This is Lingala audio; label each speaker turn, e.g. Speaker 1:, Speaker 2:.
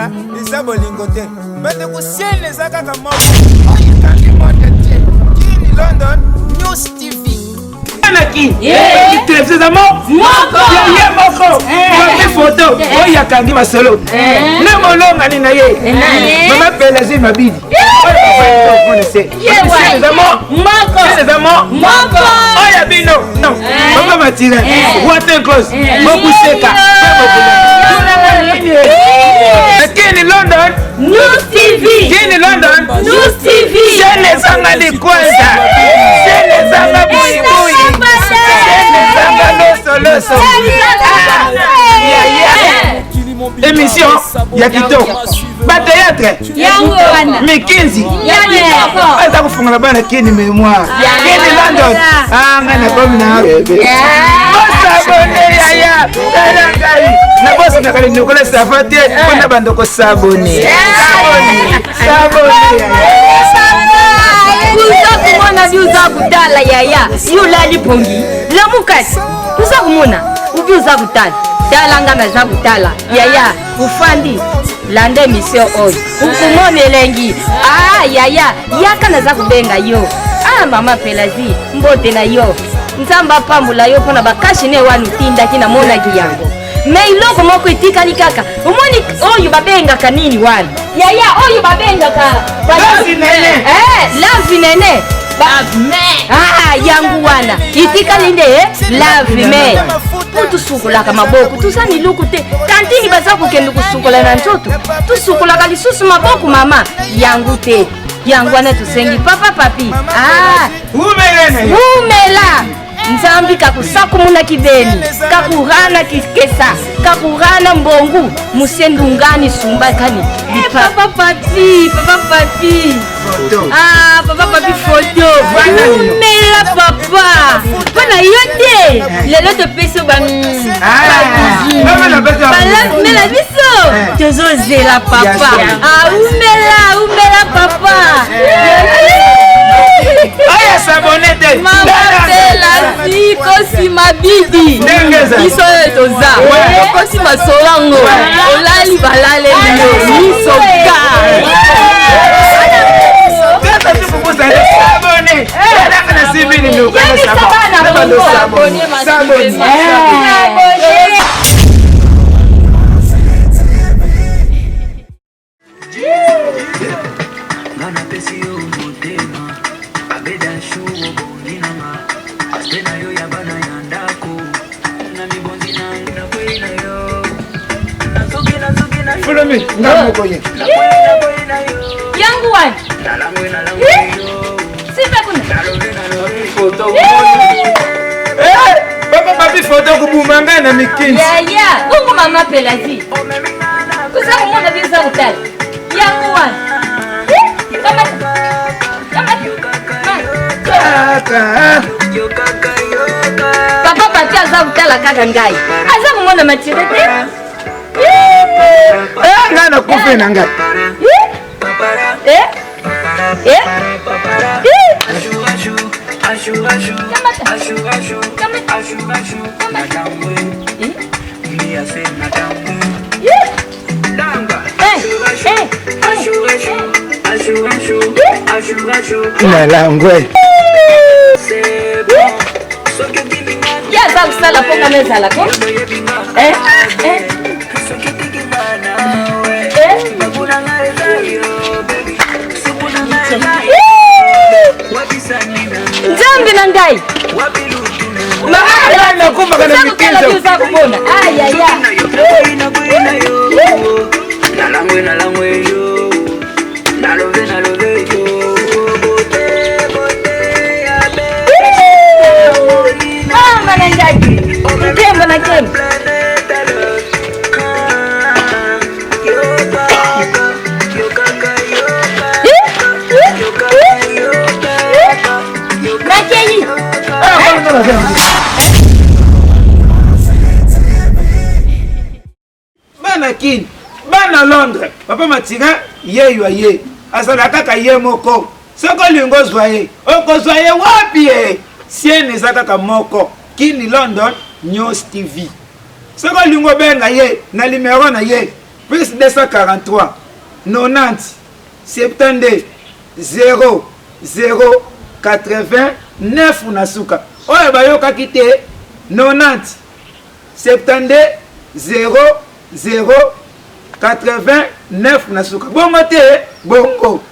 Speaker 1: kaka eza bolingo te mbete kusiene eza kaka moko oyekangi monde te kini London News TV
Speaker 2: Anaki, c'est ça moko, des photos, oh y a kandi masolo, na molonga ni na ye, mama Pelagie Mabidi, c'est ça moko, oh y a bino, non, papa Matira, water close, beaucoup seka, Kini London
Speaker 3: News TV,
Speaker 2: Kini London
Speaker 3: News TV,
Speaker 2: Sene sanga di kwanza, Sene sanga buibui, Loso. Émission ya kitoko ba théâtre
Speaker 3: yango wana
Speaker 2: Mikinzi
Speaker 3: yango
Speaker 2: ata kufunga bana kini mémoire kini London ngana komi na sabone yaya talangai na boss na kali nikola safate kona bandoko sabone
Speaker 3: kuza kumona biuza kutala yaya yulali pongi lamukasi kuza kumona ubiuza kutala talanga na za kutala yaya ufandi lande mission oyo ukumone lengi yaya yaka na za kubenga yo mama Pelagie mbote na yo nzamba pambula yo pona bakashi ne wanu tinda kina mona kiyango me iloko moko itikali kaka umoni oyo babenga kanini wani yaya oyo babenga ka lavi nene yangu wana itikali nde lavi me tusukulaka maboko tusani luku te tantini baza kukende kusukula na nzoto tusukulaka lisusu maboko mama yangu te yangu wana tusengi papa papi umela nzambi kakusaku muna kibeni kakurana kikesa kakurana mbongu musendungani sumbakani papa papi papa papi photo umela papa pana yote lelo topesa mela biso tozozela papa umela papa
Speaker 2: aya sabonete
Speaker 3: mama Pelagie kosi Mabidi biso toza kosi masolango olali balale biso ka
Speaker 2: sabone na sibini ndo kana sabone follow me,
Speaker 3: yangu wan sipa kuna
Speaker 2: photo papa papi photo kubumanga na Mikinzi
Speaker 3: yaya ungu mama Pelagie kusa kumona bisa utali yangu wan papa papi aza utala kaka ngai aza kumona matirete
Speaker 2: ngana kufe na ngai nalangwe
Speaker 3: yaza kusala ponga mezalako nzambi na ngai
Speaker 2: nakumbaka na Mikinzi
Speaker 3: kubona mama na ngai kembo na kembo
Speaker 2: bana kini bana Londres papa Matira yeyo ye asala kaka ye moko soko lingo zwaye okozwaye wapi siene za kaka moko kini London News TV soko lingo benga ye na numero na ye plus 243 90 72 0 0 89 na suka oyo bayokaki te 90 72 0 0 89 na suka bongo te bongo